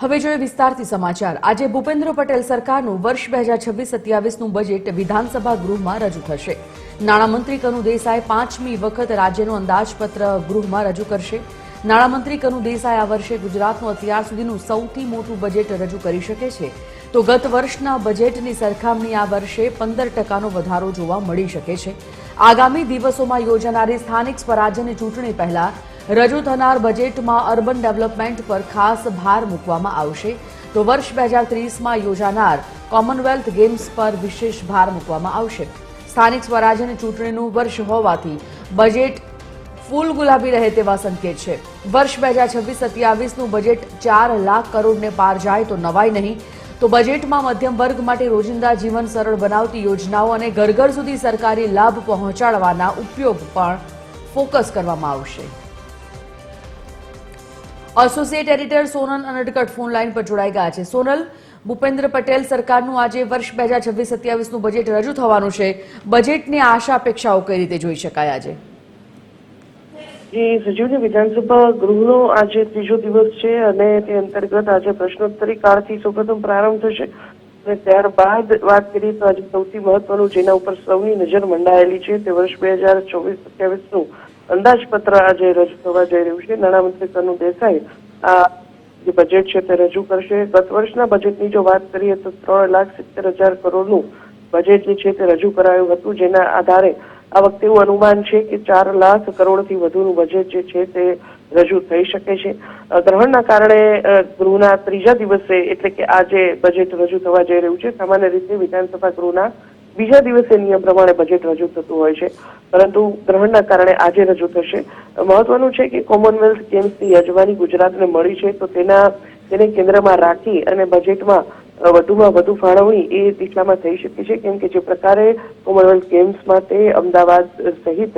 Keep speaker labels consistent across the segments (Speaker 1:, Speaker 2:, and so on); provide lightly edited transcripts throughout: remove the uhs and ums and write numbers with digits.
Speaker 1: હવે જોઈએ વિસ્તારથી સમાચાર। આજે ભૂપેન્દ્ર પટેલ સરકારનું વર્ષ 2026-27નું બજેટ વિધાનસભા ગૃહમાં રજૂ થશે। નાણામંત્રી કનુ દેસાઈ 5મી વખત રાજ્યનું અંદાજપત્ર ગૃહમાં રજૂ કરશે। નાણામંત્રી કનુ દેસાઈ આ વર્ષે ગુજરાતનું અત્યાર સુધીનું સૌથી મોટું બજેટ રજૂ કરી શકે છે, તો ગત વર્ષના બજેટની સરખામણી આ વર્ષે 15% વધારો જોવા મળી શકે છે। આગામી દિવસોમાં યોજાનારી સ્થાનિક સ્વરાજ્યની ચૂંટણી પહેલા રજૂ થનાર બજેટમાં અર્બન ડેવલપમેન્ટ પર ખાસ ભાર મૂકવામાં આવશે, તો વર્ષ 2030માં યોજાનાર કોમનવેલ્થ ગેમ્સ પર વિશેષ ભાર મૂકવામાં આવશે। સ્થાનિક સ્વરાજ્યની ચૂંટણીનું વર્ષ હોવાથી બજેટ ફૂલ ગુલાબી રહે તેવા સંકેત છે। વર્ષ 2026-27નું બજેટ 4 લાખ કરોડને પાર જાય તો નવાઈ નહીં, તો બજેટમાં મધ્યમ વર્ગ માટે રોજિંદા જીવન સરળ બનાવતી યોજનાઓ અને ઘર ઘર સુધી સરકારી લાભ પહોંચાડવાના ઉપયોગ પર ફોકસ કરવામાં આવશે। Associate editor Sonal Anadkat phone line પર જોડાઈ ગયા છે। સોનલ, ભૂપેન્દ્ર પટેલ સરકારનું આજે વર્ષ 2026-27નું બજેટ રજૂ થવાનું છે। બજેટની આશા અપેક્ષાઓ કઈ રીતે જોઈ શકાય આજે?
Speaker 2: જી સજીવની વિધાનસભા ગૃહનો આજે ત્રીજો દિવસ છે અને તે અંતર્ગત આજે પ્રશ્નોત્તરી કાળથી સૌપ્રથમ પ્રારંભ થશે અને ત્યારબાદ વાત કરીએ તો આજે સૌથી મહત્વનું જેના ઉપર સૌની નજર મંડાયેલી છે તે વર્ષ 2024-27નું અંદાજપત્ર આજે રજૂ થવા જઈ રહ્યું છે। નાણામંત્રી કનુ દેસાઈ આ જે બજેટ છે તે રજૂ કરશે। ગત વર્ષના બજેટની જો વાત કરીએ તો 3,70,000 કરોડનું બજેટ જે છે તે રજૂ કરાયું હતું, જેના આધારે આ વખતે એવું અનુમાન છે કે 4 લાખ કરોડથી વધુનું બજેટ જે છે તે રજૂ થઈ શકે છે। ગ્રહણના કારણે ગૃહના ત્રીજા દિવસે એટલે કે આજે બજેટ રજૂ થવા જઈ રહ્યું છે। સામાન્ય રીતે વિધાનસભા ગૃહના બીજા દિવસે નિયમ પ્રમાણે બજેટ રજૂ થતું હોય છે, પરંતુ ગ્રહણના કારણે આજે રજૂ થશે। મહત્વનું છે કે કોમનવેલ્થ ગેમ્સની યજમાની ગુજરાતને મળી છે, તો તેને કેન્દ્રમાં રાખી અને બજેટમાં વધુમાં વધુ ફાળવણી એ દિશામાં થઈ શકે છે, કેમ કે જે પ્રકારે કોમનવેલ્થ ગેમ્સ માટે અમદાવાદ સહિત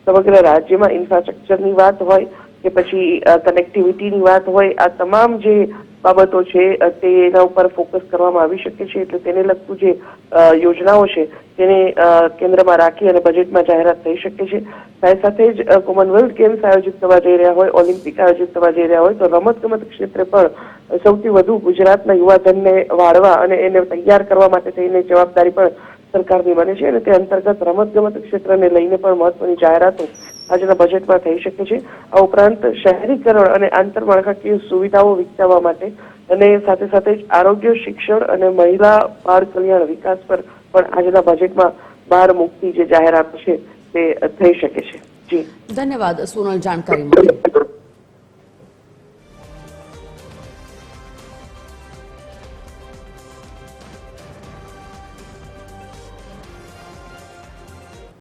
Speaker 2: સમગ્ર રાજ્યમાં ઇન્ફ્રાસ્ટ્રક્ચરની વાત હોય કે પછી કનેક્ટિવિટીની વાત હોય, આ તમામ જે બાબતો છે તેના ઉપર ફોકસ કરવામાં આવી શકે છે। એટલે તેને લગતું જે યોજનાઓ છે તેને કેન્દ્રમાં રાખી અને બજેટમાં જાહેરાત થઈ શકે છે। સાથે સાથે જ કોમનવેલ્થ ગેમ્સ આયોજિત થવા જઈ રહ્યા હોય, ઓલિમ્પિક આયોજિત થવા જઈ રહ્યા હોય, તો રમતગમત ક્ષેત્રે પણ સૌથી વધુ ગુજરાતના યુવાધનને વાળવા અને એને તૈયાર કરવા માટે થઈને જવાબદારી પણ સરકારની બને છે અને તે અંતર્ગત રમતગમત ક્ષેત્રને લઈને પણ મહત્વની જાહેરાતો આજના બજેટમાં થઈ શકે છે। આ ઉપરાંત શહેરીકરણ અને આંતરમાળખાકીય સુવિધાઓ વિકસાવવા માટે અને સાથે સાથે જ આરોગ્ય, શિક્ષણ અને મહિલા બાળ કલ્યાણ વિકાસ પર પણ આજના બજેટમાં ભાર મૂકતી જે જાહેરાતો છે તે થઈ શકે છે। જી
Speaker 1: ધન્યવાદ સોનલ, જાણકારી માટે।